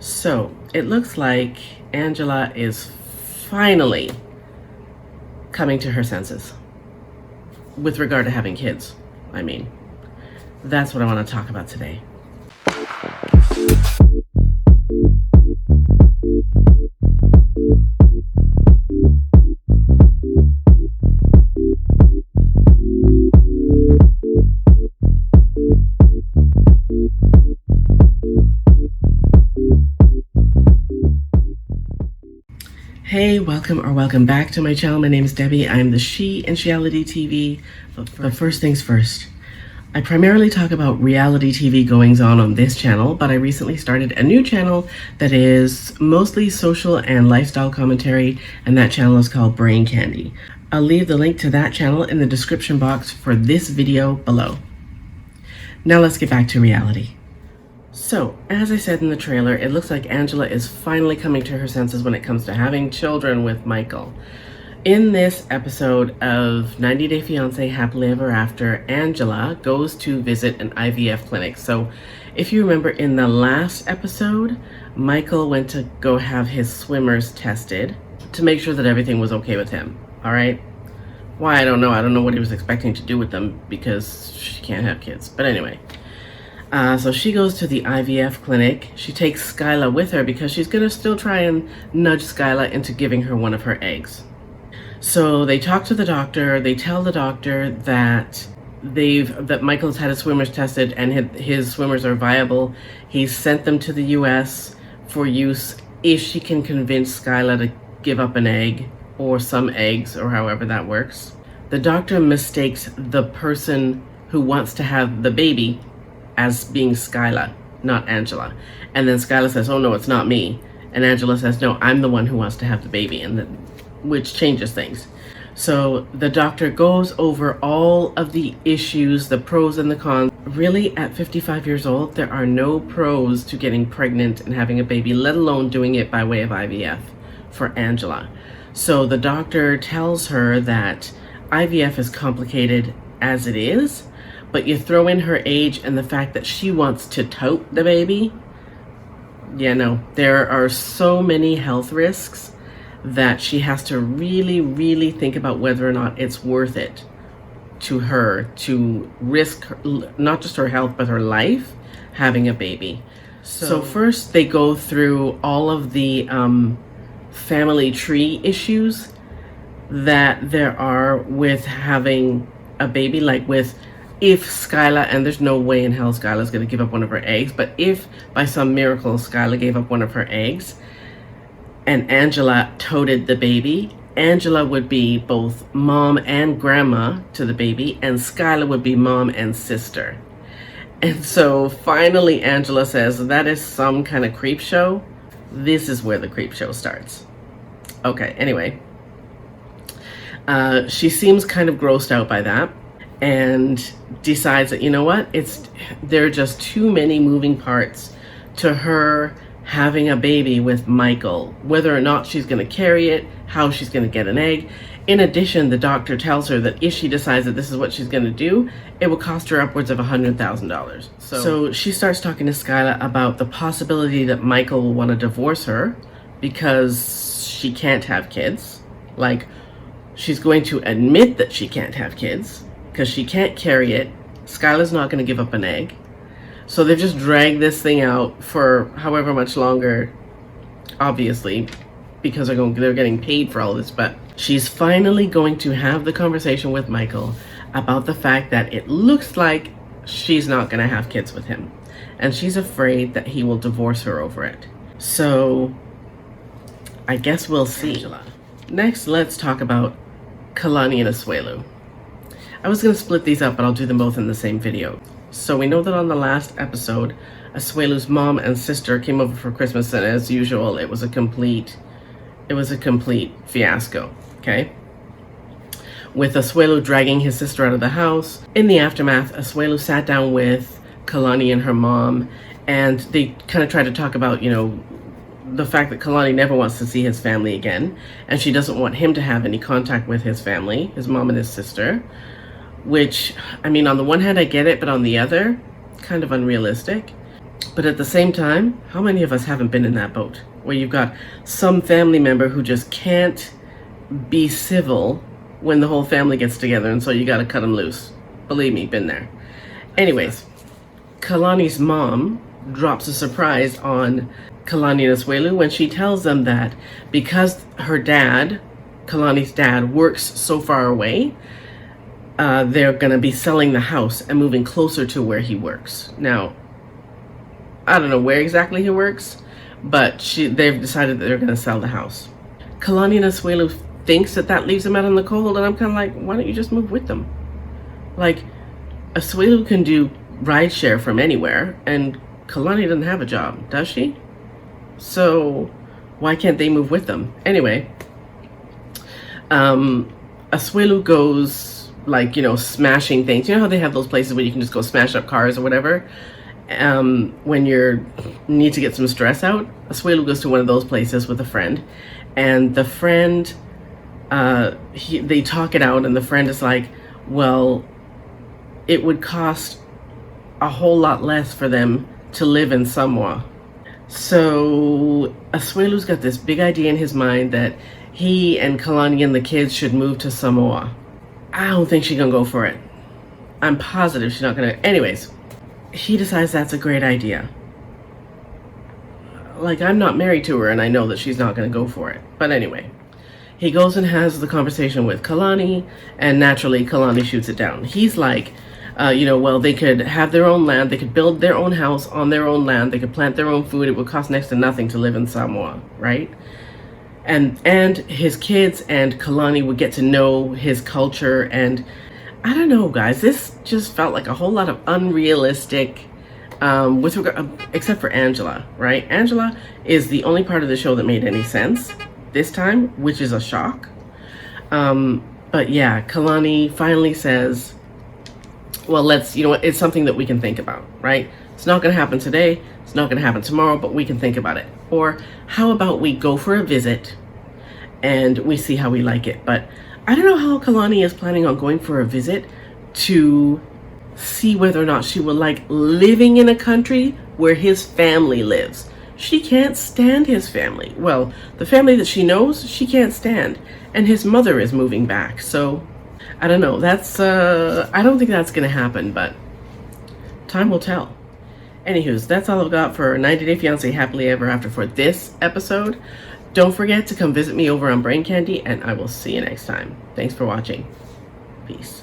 So it looks like Angela is finally coming to her senses with regard to having kids. I mean, that's what I want to talk about today. Hey, welcome back to my channel. My name is Debbie. I'm the She in Sheality TV. But first things first, I primarily talk about reality TV goings on this channel, but I recently started a new channel that is mostly social and lifestyle commentary, and that channel is called Brain Candy. I'll leave the link to that channel in the description box for this video below. Now let's get back to reality. So, as I said in the trailer, it looks like Angela is finally coming to her senses when it comes to having children with Michael. In this episode of 90 Day Fiance Happily Ever After, Angela goes to visit an IVF clinic. So, if you remember in the last episode, Michael went to go have his swimmers tested to make sure that everything was okay with him. All right? Why, I don't know. I don't know what he was expecting to do with them because she can't have kids. But anyway. So she goes to the IVF clinic. She takes Skyla with her because she's going to still try and nudge Skyla into giving her one of her eggs. So they talk to the doctor. They tell the doctor that Michael's had his swimmers tested and his swimmers are viable. He's sent them to the US for use if she can convince Skyla to give up an egg or some eggs or however that works. The doctor mistakes the person who wants to have the baby as being Skyla, not Angela. And then Skyla says, oh no, it's not me. And Angela says, no, I'm the one who wants to have the baby, which changes things. So the doctor goes over all of the issues, the pros and the cons. Really, at 55 years old, there are no pros to getting pregnant and having a baby, let alone doing it by way of IVF for Angela. So the doctor tells her that IVF is complicated as it is, but you throw in her age and the fact that she wants to tote the baby. Yeah, no, there are so many health risks that she has to really, really think about whether or not it's worth it to her to risk not just her health, but her life having a baby. So first they go through all of the family tree issues that there are with having a baby, like with if Skyla, and there's no way in hell Skyla's going to give up one of her eggs, but if by some miracle Skyla gave up one of her eggs and Angela toted the baby, Angela would be both mom and grandma to the baby, and Skyla would be mom and sister. And so finally Angela says, that is some kind of creep show. This is where the creep show starts. Okay, anyway. She seems kind of grossed out by that, and decides that, you know what, there are just too many moving parts to her having a baby with Michael, whether or not she's going to carry it, how she's going to get an egg. In addition, the doctor tells her that if she decides that this is what she's going to do, it will cost her upwards of $100,000. So she starts talking to Skyla about the possibility that Michael will want to divorce her because she can't have kids. Like, she's going to admit that she can't have kids because she can't carry it. Skyla's not going to give up an egg. So they've just dragged this thing out for however much longer, obviously, because they're getting paid for all this. But she's finally going to have the conversation with Michael about the fact that it looks like she's not going to have kids with him. And she's afraid that he will divorce her over it. So I guess we'll see. Next, let's talk about Kalani and Asuelu. I was going to split these up, but I'll do them both in the same video. So we know that on the last episode, Asuelu's mom and sister came over for Christmas, and as usual, it was a complete fiasco, okay? With Asuelu dragging his sister out of the house. In the aftermath, Asuelu sat down with Kalani and her mom, and they kind of tried to talk about, the fact that Kalani never wants to see his family again, and she doesn't want him to have any contact with his family, his mom and his sister. Which, I mean, on the one hand, I get it, but on the other, kind of unrealistic. But at the same time, how many of us haven't been in that boat where you've got some family member who just can't be civil when the whole family gets together, and so you got to cut them loose? Believe me, been there. Anyways, Kalani's mom drops a surprise on Kalani and Asuelu when she tells them that because her dad, Kalani's dad, works so far away, they're going to be selling the house and moving closer to where he works. Now, I don't know where exactly he works, but they've decided that they're going to sell the house. Kalani and Asuelu thinks that leaves them out in the cold, and I'm kind of like, why don't you just move with them? Like, Asuelu can do rideshare from anywhere, and Kalani doesn't have a job, does she? So why can't they move with them? Anyway, Asuelu goes, like, smashing things. You know how they have those places where you can just go smash up cars or whatever? When you need to get some stress out, Asuelu goes to one of those places with a friend, and the friend, they talk it out, and the friend is like, well, it would cost a whole lot less for them to live in Samoa. So Asuelu's got this big idea in his mind that he and Kalani and the kids should move to Samoa. I don't think she's gonna go for it. I'm positive she's not gonna. Anyways, he decides that's a great idea. Like, I'm not married to her, and I know that she's not gonna go for it. But anyway, he goes and has the conversation with Kalani, and naturally Kalani shoots it down. He's like, well, they could have their own land, they could build their own house on their own land, they could plant their own food, it would cost next to nothing to live in Samoa, right? And his kids and Kalani would get to know his culture, and I don't know, guys, this just felt like a whole lot of unrealistic, with regard, except for Angela, right? Angela is the only part of the show that made any sense this time, which is a shock. But yeah, Kalani finally says, well, it's something that we can think about, right? It's not going to happen today. It's not going to happen tomorrow, but we can think about it. Or how about we go for a visit and we see how we like it? But I don't know how Kalani is planning on going for a visit to see whether or not she will like living in a country where his family lives. She can't stand his family. Well, the family that she knows, she can't stand. And his mother is moving back, so I don't know. I don't think that's going to happen, but time will tell. Anywho's, that's all I've got for 90 Day Fiance Happily Ever After for this episode. Don't forget to come visit me over on Brain Candy, and I will see you next time. Thanks for watching. Peace.